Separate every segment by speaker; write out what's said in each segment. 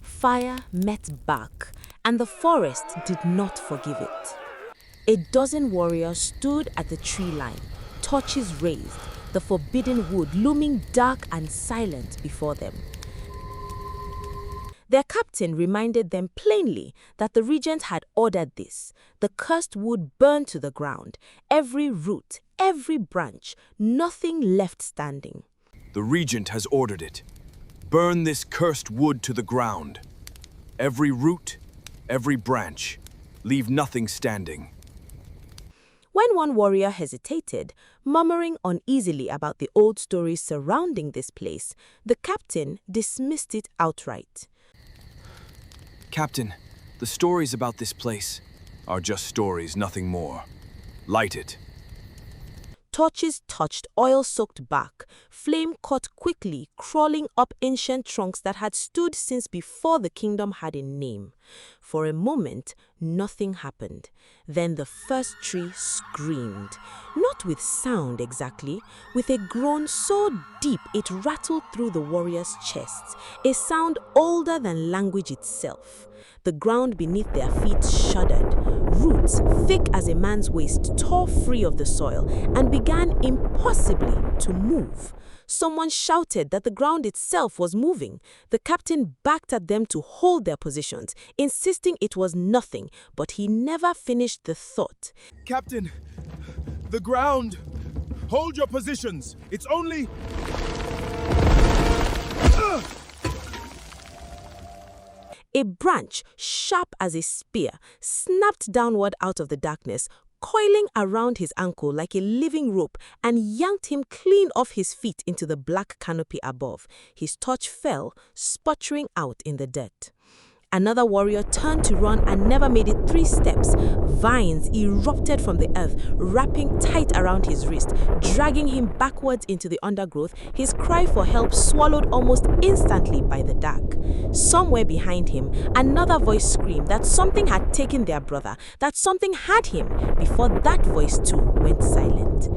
Speaker 1: Fire met back, and the forest did not forgive it. A dozen warriors stood at the tree line, torches raised, the forbidden wood looming dark and silent before them. Their captain reminded them plainly that the regent had ordered this. The cursed wood burned to the ground, every root, every branch, nothing left standing.
Speaker 2: The regent has ordered it. Burn this cursed wood to the ground. Every root, every branch, leave nothing standing.
Speaker 1: When one warrior hesitated, murmuring uneasily about the old stories surrounding this place, the captain dismissed it outright.
Speaker 2: Captain, the stories about this place are just stories, nothing more. Light it.
Speaker 1: Torches touched oil-soaked bark. Flame caught quickly, crawling up ancient trunks that had stood since before the kingdom had a name. For a moment, nothing happened. Then the first tree screamed. Not with sound exactly, with a groan so deep it rattled through the warriors' chests, a sound older than language itself. The ground beneath their feet shuddered. Roots, thick as a man's waist, tore free of the soil and began impossibly to move. Someone shouted that the ground itself was moving. The captain backed at them to hold their positions, insisting it was nothing, but he never finished the thought.
Speaker 2: Captain, the ground! Hold your positions! It's only...
Speaker 1: A branch, sharp as a spear, snapped downward out of the darkness, coiling around his ankle like a living rope, and yanked him clean off his feet into the black canopy above. His torch fell, sputtering out in the dirt. Another warrior turned to run and never made it 3 steps. Vines erupted from the earth, wrapping tight around his wrist, dragging him backwards into the undergrowth, his cry for help swallowed almost instantly by the dark. Somewhere behind him, another voice screamed that something had taken their brother, that something had him, before that voice too went silent.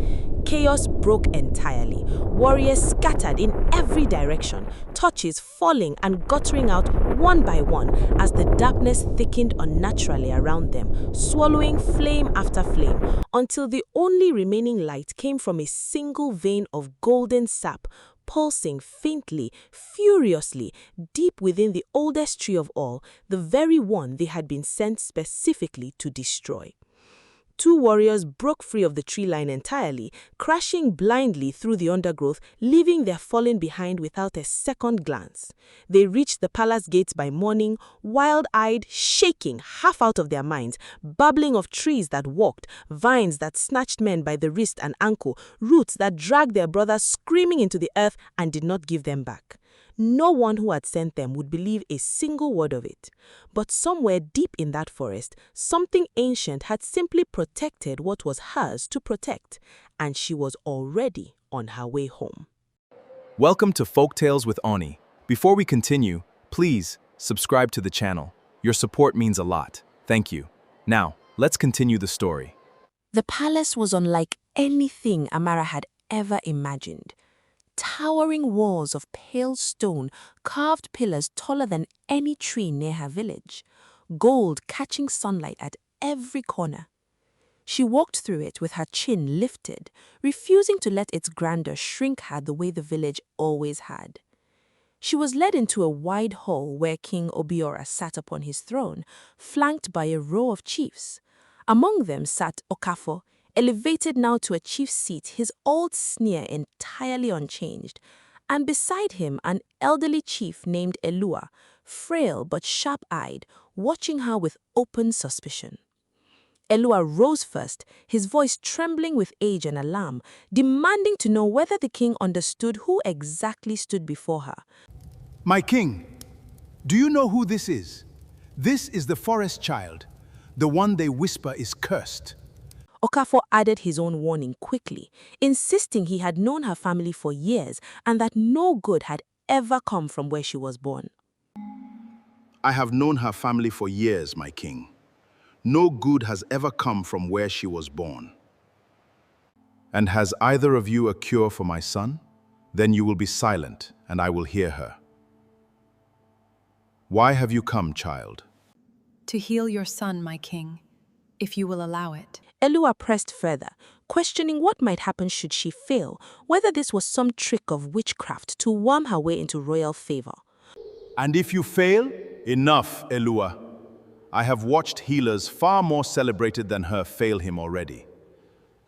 Speaker 1: Chaos broke entirely. Warriors scattered in every direction, torches falling and guttering out one by one as the darkness thickened unnaturally around them, swallowing flame after flame, until the only remaining light came from a single vein of golden sap, pulsing faintly, furiously, deep within the oldest tree of all, the very one they had been sent specifically to destroy. 2 warriors broke free of the tree line entirely, crashing blindly through the undergrowth, leaving their fallen behind without a second glance. They reached the palace gates by morning, wild-eyed, shaking, half out of their minds, babbling of trees that walked, vines that snatched men by the wrist and ankle, roots that dragged their brothers screaming into the earth and did not give them back. No one who had sent them would believe a single word of it. But somewhere deep in that forest, something ancient had simply protected what was hers to protect, and she was already on her way home.
Speaker 2: Welcome to Folktales with Oni. Before we continue, please subscribe to the channel. Your support means a lot. Thank you. Now, let's continue the story.
Speaker 1: The palace was unlike anything Amara had ever imagined. Towering walls of pale stone, carved pillars taller than any tree near her village, gold catching sunlight at every corner. She walked through it with her chin lifted, refusing to let its grandeur shrink her the way the village always had. She was led into a wide hall where King Obiora sat upon his throne, flanked by a row of chiefs. Among them sat Okonkwo, elevated now to a chief's seat, his old sneer entirely unchanged, and beside him an elderly chief named Elua, frail but sharp-eyed, watching her with open suspicion. Elua rose first, his voice trembling with age and alarm, demanding to know whether the king understood who exactly stood before her.
Speaker 3: My king, do you know who this is? This is the forest child, the one they whisper is cursed.
Speaker 1: Okonkwo added his own warning quickly, insisting he had known her family for years and that no good had ever come from where she was born.
Speaker 3: I have known her family for years, my king. No good has ever come from where she was born. And has either of you a cure for my son?
Speaker 2: Then you will be silent, and I will hear her. Why have you come, child?
Speaker 4: To heal your son, my king, if you will allow it.
Speaker 1: Elua pressed further, questioning what might happen should she fail, whether this was some trick of witchcraft to worm her way into royal favor.
Speaker 2: And if you fail, enough, Elua. I have watched healers far more celebrated than her fail him already.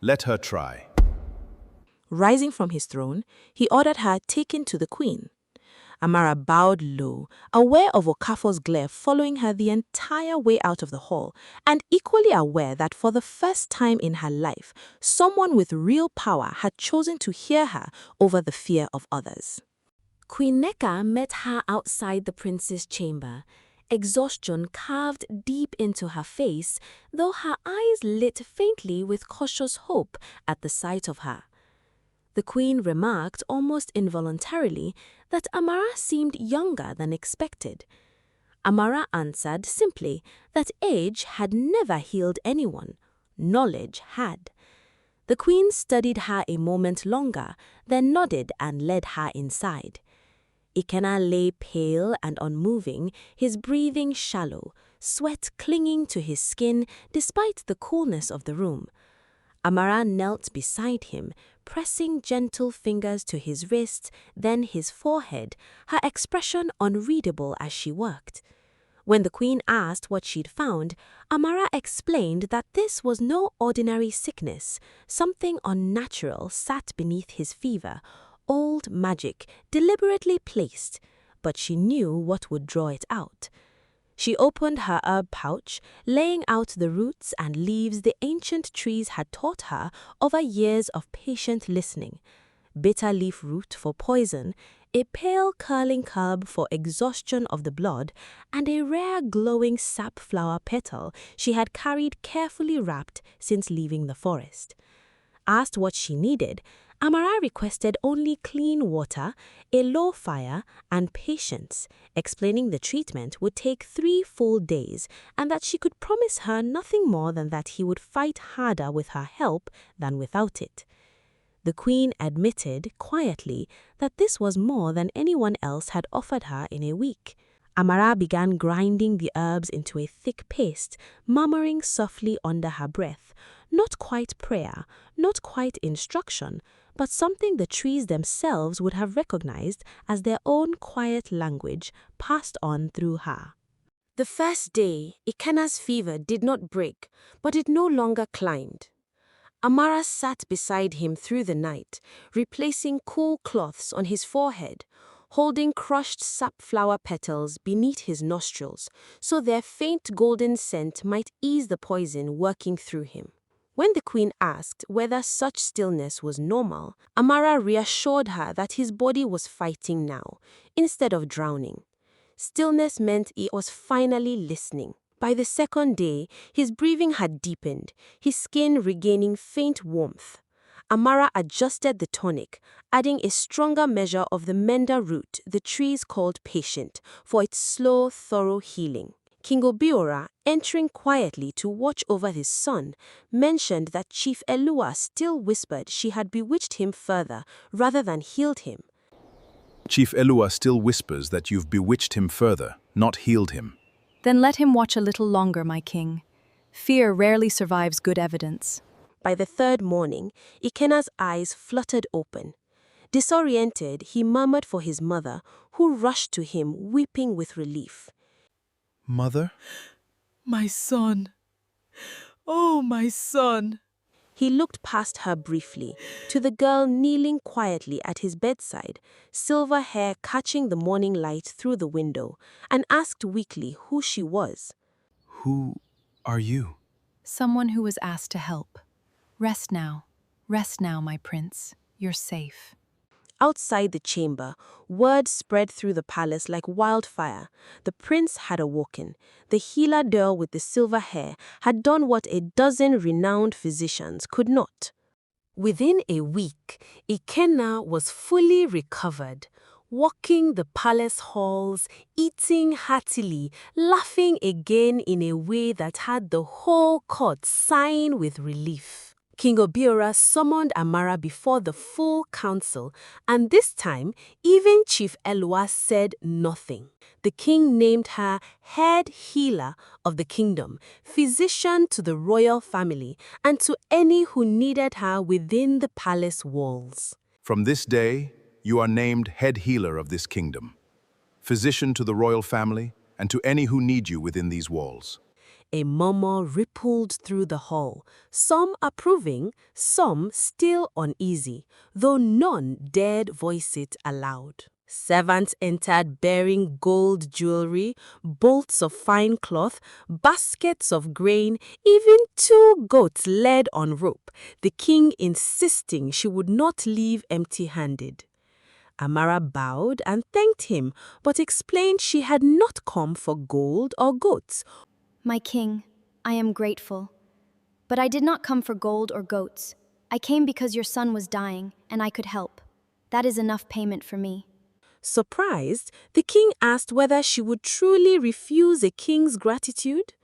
Speaker 2: Let her try.
Speaker 1: Rising from his throne, he ordered her taken to the queen. Amara bowed low, aware of Okafor's glare following her the entire way out of the hall, and equally aware that for the first time in her life, someone with real power had chosen to hear her over the fear of others. Queen Nneka met her outside the prince's chamber, exhaustion carved deep into her face, though her eyes lit faintly with cautious hope at the sight of her. The queen remarked almost involuntarily that Amara seemed younger than expected. Amara answered simply that age had never healed anyone, knowledge had. The queen studied her a moment longer, then nodded and led her inside. Ikenna lay pale and unmoving, his breathing shallow, sweat clinging to his skin despite the coolness of the room. Amara knelt beside him, pressing gentle fingers to his wrists, then his forehead, her expression unreadable as she worked. When the queen asked what she'd found, Amara explained that this was no ordinary sickness. Something unnatural sat beneath his fever, old magic, deliberately placed, but she knew what would draw it out. She opened her herb pouch, laying out the roots and leaves the ancient trees had taught her over years of patient listening. Bitter leaf root for poison, a pale curling curb for exhaustion of the blood, and a rare glowing sap flower petal she had carried carefully wrapped since leaving the forest. Asked what she needed, Amara requested only clean water, a low fire, and patience, explaining the treatment would take 3 full days and that she could promise her nothing more than that he would fight harder with her help than without it. The queen admitted quietly that this was more than anyone else had offered her in a week. Amara began grinding the herbs into a thick paste, murmuring softly under her breath, not quite prayer, not quite instruction, but something the trees themselves would have recognized as their own quiet language passed on through her. The first day, Ikenna's fever did not break, but it no longer climbed. Amara sat beside him through the night, replacing cool cloths on his forehead, holding crushed sapflower petals beneath his nostrils, so their faint golden scent might ease the poison working through him. When the queen asked whether such stillness was normal, Amara reassured her that his body was fighting now, instead of drowning. Stillness meant he was finally listening. By the second day, his breathing had deepened, his skin regaining faint warmth. Amara adjusted the tonic, adding a stronger measure of the mender root the trees called patient, for its slow, thorough healing. King Obiora, entering quietly to watch over his son, mentioned that Chief Elua still whispered she had bewitched him further rather than healed him.
Speaker 2: Chief Elua still whispers that you've bewitched him further, not healed him.
Speaker 4: Then let him watch a little longer, my king. Fear rarely survives good evidence.
Speaker 1: By the third morning, Ikenna's eyes fluttered open. Disoriented, he murmured for his mother, who rushed to him, weeping with relief.
Speaker 2: Mother?
Speaker 5: My son. Oh, my son.
Speaker 1: He looked past her briefly, to the girl kneeling quietly at his bedside, silver hair catching the morning light through the window, and asked weakly who she was.
Speaker 2: Who are you?
Speaker 4: Someone who was asked to help. Rest now, my prince. You're safe.
Speaker 1: Outside the chamber, word spread through the palace like wildfire. The prince had awoken. The healer girl with the silver hair had done what a dozen renowned physicians could not. Within a week, Ikenna was fully recovered, walking the palace halls, eating heartily, laughing again in a way that had the whole court sighing with relief. King Obiora summoned Amara before the full council, and this time, even Chief Elua said nothing. The king named her head healer of the kingdom, physician to the royal family, and to any who needed her within the palace walls.
Speaker 3: From this day, you are named head healer of this kingdom, physician to the royal family, and to any who need you within these walls.
Speaker 1: A murmur rippled through the hall, some approving, some still uneasy, though none dared voice it aloud. Servants entered bearing gold jewelry, bolts of fine cloth, baskets of grain, even 2 goats led on rope, the king insisting she would not leave empty-handed. Amara bowed and thanked him, but explained she had not come for gold or goats.
Speaker 6: My king, I am grateful. But I did not come for gold or goats. I came because your son was dying, and I could help. That is enough payment for me.
Speaker 1: Surprised, the king asked whether she would truly refuse a king's gratitude.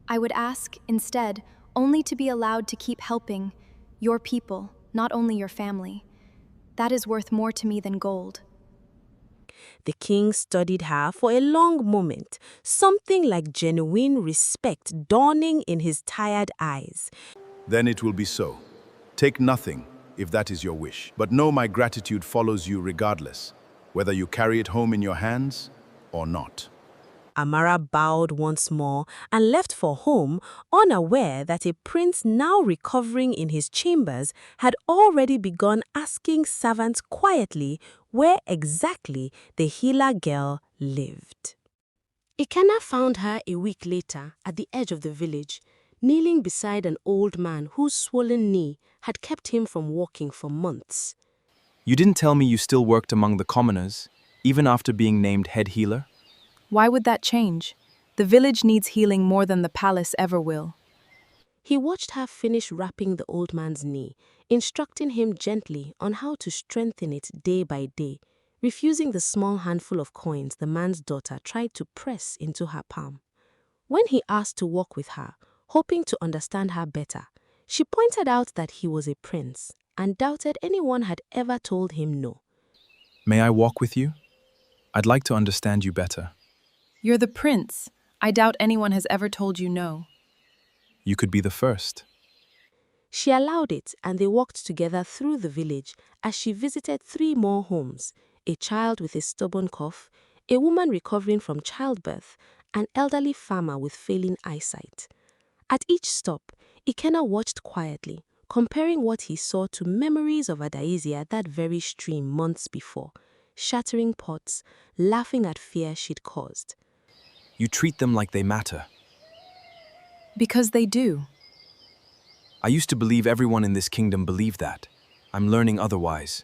Speaker 6: I would ask, instead, only to be allowed to keep helping your people, not only your family. That is worth more to me than gold.
Speaker 1: The king studied her for a long moment, something like genuine respect dawning in his tired eyes.
Speaker 3: Then it will be so. Take nothing, if that is your wish. But know my gratitude follows you regardless, whether you carry it home in your hands or not.
Speaker 1: Amara bowed once more and left for home, unaware that a prince now recovering in his chambers had already begun asking servants quietly where exactly the healer girl lived. Ikenna found her a week later at the edge of the village, kneeling beside an old man whose swollen knee had kept him from walking for months.
Speaker 2: You didn't tell me you still worked among the commoners, even after being named head healer?
Speaker 4: Why would that change? The village needs healing more than the palace ever will.
Speaker 1: He watched her finish wrapping the old man's knee, instructing him gently on how to strengthen it day by day, refusing the small handful of coins the man's daughter tried to press into her palm. When he asked to walk with her, hoping to understand her better, she pointed out that he was a prince and doubted anyone had ever told him no.
Speaker 2: May I walk with you? I'd like to understand you better.
Speaker 4: You're the prince. I doubt anyone has ever told you no.
Speaker 2: You could be the first.
Speaker 1: She allowed it, and they walked together through the village as she visited 3 more homes: a child with a stubborn cough, a woman recovering from childbirth, an elderly farmer with failing eyesight. At each stop, Ikenna watched quietly, comparing what he saw to memories of Adaeze at that very stream months before, shattering pots, laughing at fear she'd caused.
Speaker 2: You treat them like they matter.
Speaker 4: Because they do.
Speaker 2: I used to believe everyone in this kingdom believed that. I'm learning otherwise.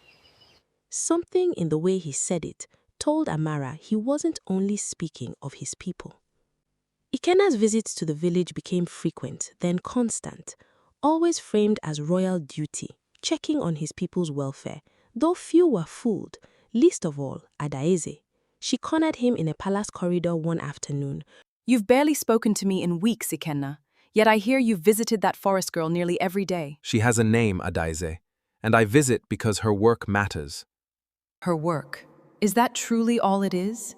Speaker 1: Something in the way he said it told Amara he wasn't only speaking of his people. Ikenna's visits to the village became frequent, then constant, always framed as royal duty, checking on his people's welfare, though few were fooled, least of all Adaeze. She cornered him in a palace corridor one afternoon.
Speaker 4: You've barely spoken to me in weeks, Ikenna, yet I hear you've visited that forest girl nearly every day.
Speaker 2: She has a name, Adaeze, and I visit because her work matters.
Speaker 4: Her work. Is that truly all it is?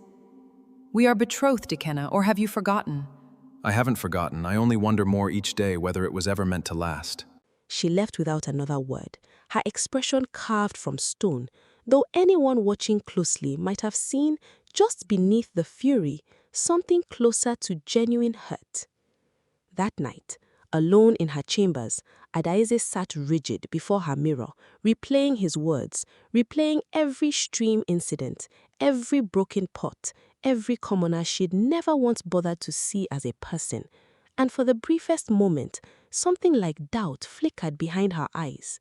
Speaker 4: We are betrothed, Ikenna, or have you forgotten?
Speaker 2: I haven't forgotten. I only wonder more each day whether it was ever meant to last.
Speaker 1: She left without another word, her expression carved from stone, though anyone watching closely might have seen, just beneath the fury, something closer to genuine hurt. That night, alone in her chambers, Adaeze sat rigid before her mirror, replaying his words, replaying every stream incident, every broken pot, every commoner she'd never once bothered to see as a person. And for the briefest moment, something like doubt flickered behind her eyes.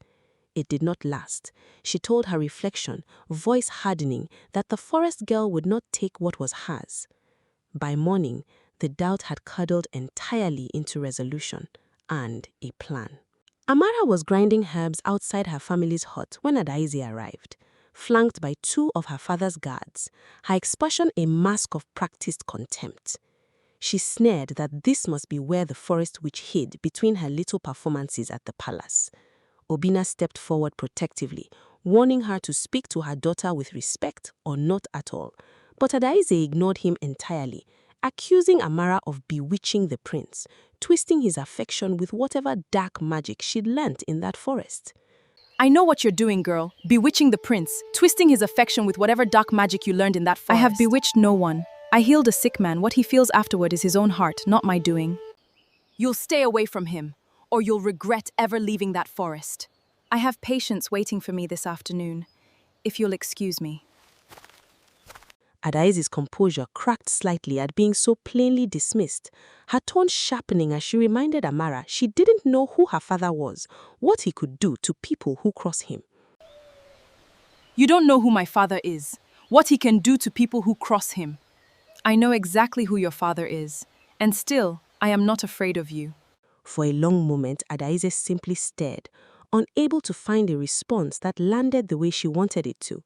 Speaker 1: It did not last. She told her reflection, voice hardening, that the forest girl would not take what was hers. By morning, the doubt had cuddled entirely into resolution and a plan. Amara was grinding herbs outside her family's hut when Adaeze arrived, flanked by 2 of her father's guards, her expression a mask of practiced contempt. She sneered that this must be where the forest witch hid between her little performances at the palace. Obinna stepped forward protectively, warning her to speak to her daughter with respect or not at all. But Adaize ignored him entirely, accusing Amara of bewitching the prince, twisting his affection with whatever dark magic she'd learnt in that forest.
Speaker 7: I know what you're doing, girl. Bewitching the prince, twisting his affection with whatever dark magic you learned in that forest. I have bewitched no one. I healed a sick man. What he feels afterward is his own heart, not my doing. You'll stay away from him, or you'll regret ever leaving that forest. I have patients waiting for me this afternoon, if you'll excuse me.
Speaker 1: Adaize's composure cracked slightly at being so plainly dismissed, her tone sharpening as she reminded Amara she didn't know who her father was, what he could do to people who cross him.
Speaker 7: You don't know who my father is, what he can do to people who cross him. I know exactly who your father is, and still, I am not afraid of you.
Speaker 1: For a long moment, Adaize simply stared, unable to find a response that landed the way she wanted it to.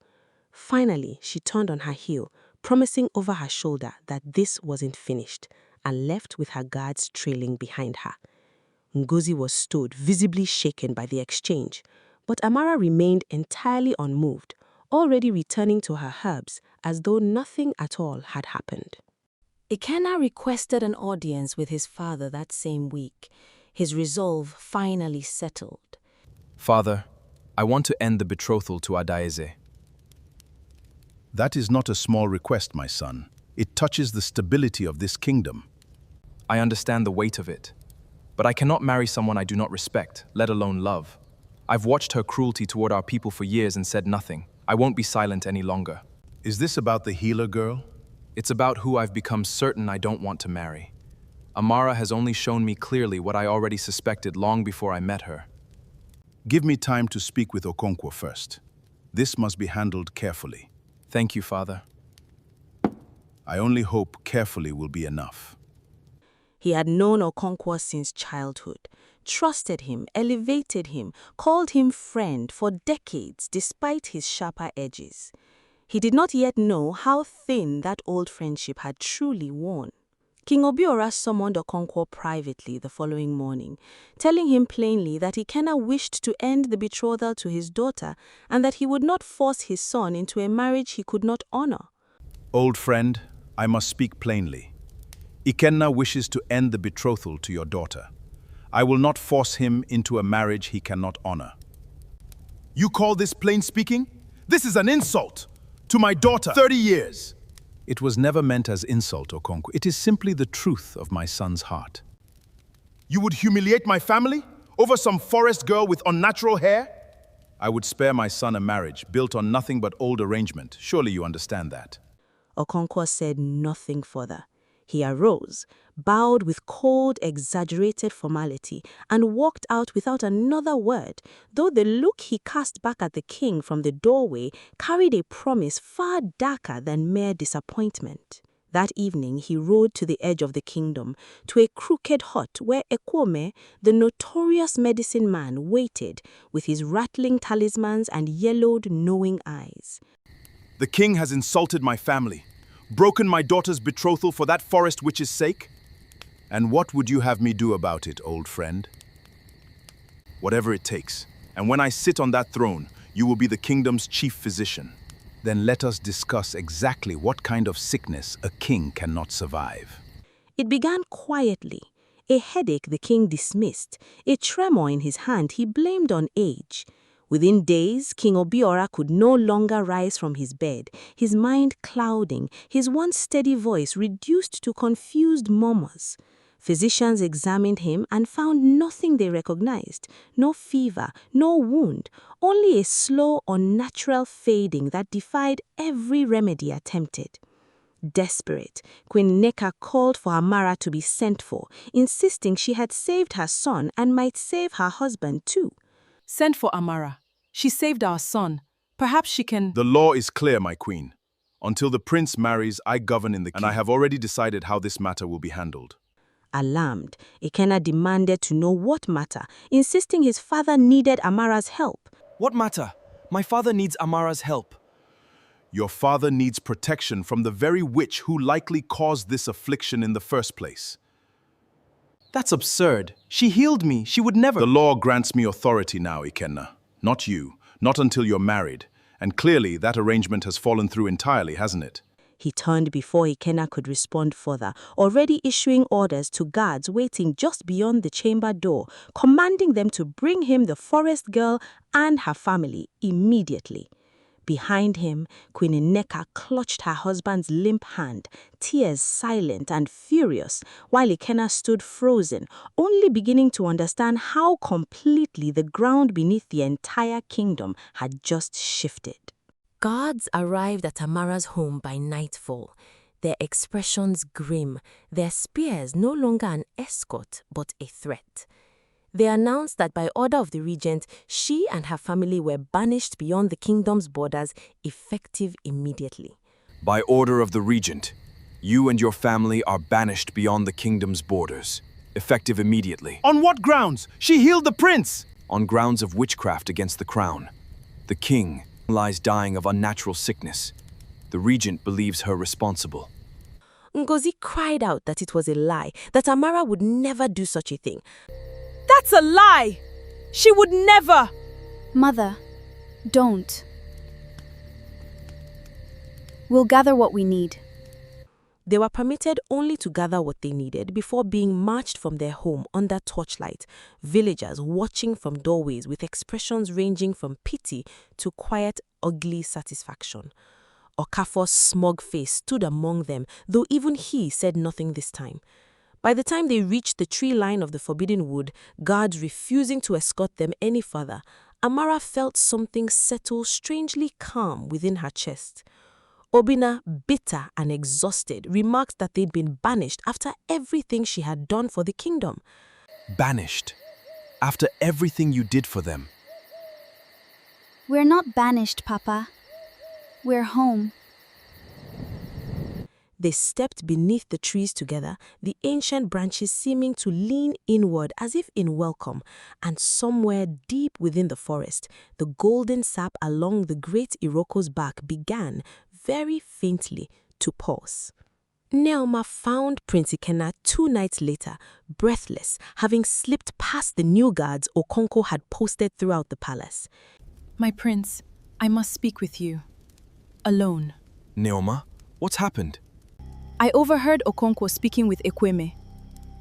Speaker 1: Finally, she turned on her heel, promising over her shoulder that this wasn't finished, and left with her guards trailing behind her. Ngozi was stood, visibly shaken by the exchange, but Amara remained entirely unmoved, already returning to her herbs as though nothing at all had happened. Ikenna requested an audience with his father that same week, his resolve finally settled.
Speaker 2: Father, I want to end the betrothal to Adaize.
Speaker 3: That is not a small request, my son. It touches the stability of this kingdom.
Speaker 2: I understand the weight of it, but I cannot marry someone I do not respect, let alone love. I've watched her cruelty toward our people for years and said nothing. I won't be silent any longer.
Speaker 3: Is this about the healer girl?
Speaker 2: It's about who I've become certain I don't want to marry. Amara has only shown me clearly what I already suspected long before I met her.
Speaker 3: Give me time to speak with Okonkwo first. This must be handled carefully.
Speaker 2: Thank you, Father.
Speaker 3: I only hope carefully will be enough.
Speaker 1: He had known Okonkwo since childhood, trusted him, elevated him, called him friend for decades despite his sharper edges. He did not yet know how thin that old friendship had truly worn. King Obiora summoned Okonkwo privately the following morning, telling him plainly that Ikenna wished to end the betrothal to his daughter and that he would not force his son into a marriage he could not honor.
Speaker 3: Old friend, I must speak plainly. Ikenna wishes to end the betrothal to your daughter. I will not force him into a marriage he cannot honor. You call this plain speaking? This is an insult to my daughter. 30 years.
Speaker 2: It was never meant as insult, Okonkwo. It is simply the truth of my son's heart.
Speaker 3: You would humiliate my family over some forest girl with unnatural hair? I would spare my son a marriage built on nothing but old arrangement. Surely you understand that.
Speaker 1: Okonkwo said nothing further. He arose, bowed with cold, exaggerated formality, and walked out without another word, though the look he cast back at the king from the doorway carried a promise far darker than mere disappointment. That evening he rode to the edge of the kingdom, to a crooked hut where Ekwome, the notorious medicine man, waited with his rattling talismans and yellowed, knowing eyes.
Speaker 3: The king has insulted my family, broken my daughter's betrothal for that forest witch's sake? And what would you have me do about it, old friend? Whatever it takes. And when I sit on that throne, you will be the kingdom's chief physician. Then let us discuss exactly what kind of sickness a king cannot survive.
Speaker 1: It began quietly. A headache the king dismissed, a tremor in his hand he blamed on age. Within days, King Obiora could no longer rise from his bed, his mind clouding, his once steady voice reduced to confused murmurs. Physicians examined him and found nothing they recognized, no fever, no wound, only a slow, unnatural fading that defied every remedy attempted. Desperate, Queen Nneka called for Amara to be sent for, insisting she had saved her son and might save her husband too.
Speaker 7: Send for Amara. She saved our son. Perhaps she can...
Speaker 3: The law is clear, my queen. Until the prince marries, I govern in the kingdom, and I have already decided how this matter will be handled.
Speaker 1: Alarmed, Ikenna demanded to know what matter, insisting his father needed Amara's help.
Speaker 8: What matter? My father needs Amara's help.
Speaker 3: Your father needs protection from the very witch who likely caused this affliction in the first place.
Speaker 2: That's absurd. She healed me. She would never.
Speaker 3: The law grants me authority now, Ikenna. Not you. Not until you're married. And clearly that arrangement has fallen through entirely, hasn't it?
Speaker 1: He turned before Ikenna could respond further, already issuing orders to guards waiting just beyond the chamber door, commanding them to bring him the forest girl and her family immediately. Behind him, Queen Nneka clutched her husband's limp hand, tears silent and furious, while Ikenna stood frozen, only beginning to understand how completely the ground beneath the entire kingdom had just shifted. Guards arrived at Amara's home by nightfall, their expressions grim, their spears no longer an escort but a threat. They announced that by order of the regent, she and her family were banished beyond the kingdom's borders, effective immediately.
Speaker 2: By order of the regent, you and your family are banished beyond the kingdom's borders, effective immediately.
Speaker 3: On what grounds? She healed the prince!
Speaker 2: On grounds of witchcraft against the crown. The king lies dying of unnatural sickness. The regent believes her responsible.
Speaker 1: Ngozi cried out that it was a lie, that Amara would never do such a thing.
Speaker 7: That's a lie! She would never!
Speaker 6: Mother, don't. We'll gather what we need.
Speaker 1: They were permitted only to gather what they needed before being marched from their home under torchlight, villagers watching from doorways with expressions ranging from pity to quiet, ugly satisfaction. Okafor's smug face stood among them, though even he said nothing this time. By the time they reached the tree line of the Forbidden Wood, guards refusing to escort them any further, Amara felt something settle strangely calm within her chest. Obina, bitter and exhausted, remarked that they'd been banished after everything she had done for the kingdom.
Speaker 2: Banished? After everything you did for them?
Speaker 6: We're not banished, Papa. We're home.
Speaker 1: They stepped beneath the trees together, the ancient branches seeming to lean inward as if in welcome, and somewhere deep within the forest, the golden sap along the great Iroko's back began, very faintly, to pulse. Neoma found Prince Ikenna 2 nights later, breathless, having slipped past the new guards Okonkwo had posted throughout the palace.
Speaker 7: My prince, I must speak with you. Alone.
Speaker 2: Neoma, what's happened?
Speaker 7: I overheard Okonkwo speaking with Ekweme.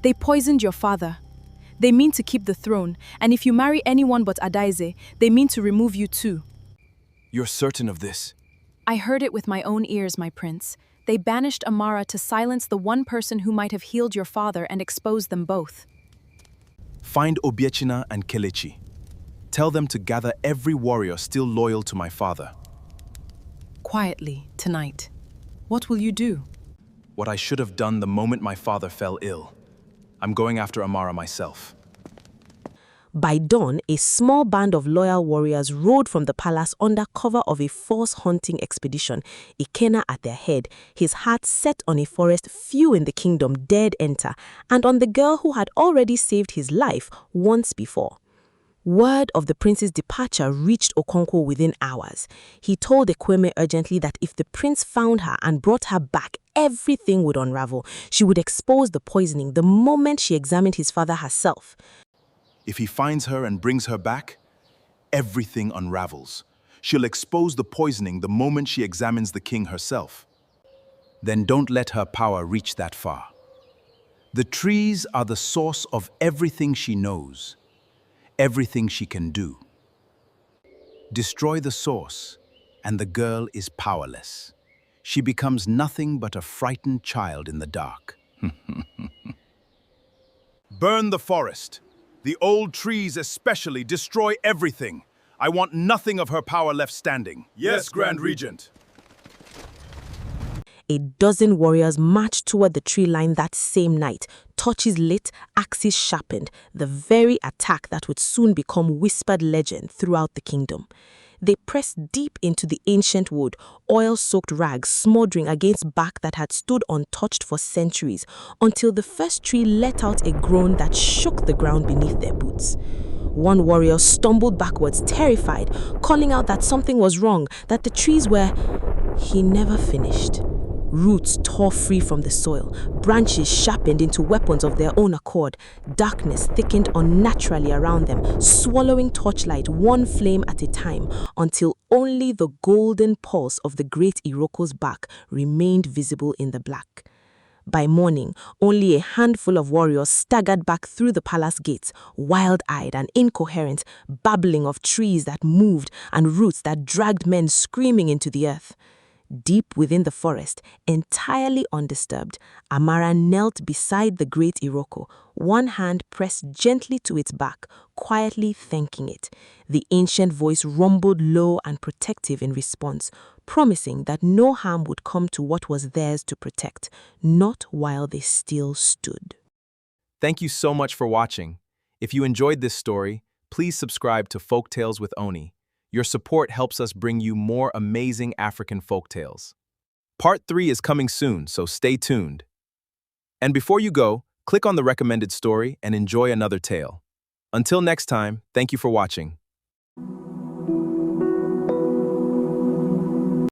Speaker 7: They poisoned your father. They mean to keep the throne, and if you marry anyone but Adaize, they mean to remove you too.
Speaker 2: You're certain of this?
Speaker 7: I heard it with my own ears, my prince. They banished Amara to silence the one person who might have healed your father and expose them both.
Speaker 3: Find Obiechina and Kelechi. Tell them to gather every warrior still loyal to my father.
Speaker 7: Quietly, tonight. What will you do?
Speaker 3: What I should have done the moment my father fell ill. I'm going after Amara myself.
Speaker 1: By dawn, a small band of loyal warriors rode from the palace under cover of a force hunting expedition, Ikenna at their head, his heart set on a forest few in the kingdom dared enter, and on the girl who had already saved his life once before. Word of the prince's departure reached Okonkwo within hours. He told Ekweme urgently that if the prince found her and brought her back, everything would unravel. She would expose the poisoning the moment she examined his father herself.
Speaker 3: If he finds her and brings her back, everything unravels. She'll expose the poisoning the moment she examines the king herself. Then don't let her power reach that far. The trees are the source of everything she knows, everything she can do. Destroy the source, and the girl is powerless. She becomes nothing but a frightened child in the dark. Burn the forest. The old trees especially, destroy everything. I want nothing of her power left standing. Yes, Grand Regent.
Speaker 1: A dozen warriors marched toward the tree line that same night, torches lit, axes sharpened, the very attack that would soon become whispered legend throughout the kingdom. They pressed deep into the ancient wood, oil-soaked rags smoldering against bark that had stood untouched for centuries, until the first tree let out a groan that shook the ground beneath their boots. One warrior stumbled backwards, terrified, calling out that something was wrong, that the trees were... He never finished. Roots tore free from the soil, branches sharpened into weapons of their own accord, darkness thickened unnaturally around them, swallowing torchlight one flame at a time until only the golden pulse of the great Iroko's back remained visible in the black. By morning, only a handful of warriors staggered back through the palace gates, wild-eyed and incoherent, babbling of trees that moved and roots that dragged men screaming into the earth. Deep within the forest, entirely undisturbed, Amara knelt beside the great Iroko, one hand pressed gently to its back, quietly thanking it. The ancient voice rumbled low and protective in response, promising that no harm would come to what was theirs to protect, not while they still stood.
Speaker 2: Thank you so much for watching. If you enjoyed this story, please subscribe to Folktales with Oni. Your support helps us bring you more amazing African folktales. Part 3 is coming soon, so stay tuned. And before you go, click on the recommended story and enjoy another tale. Until next time, thank you for watching.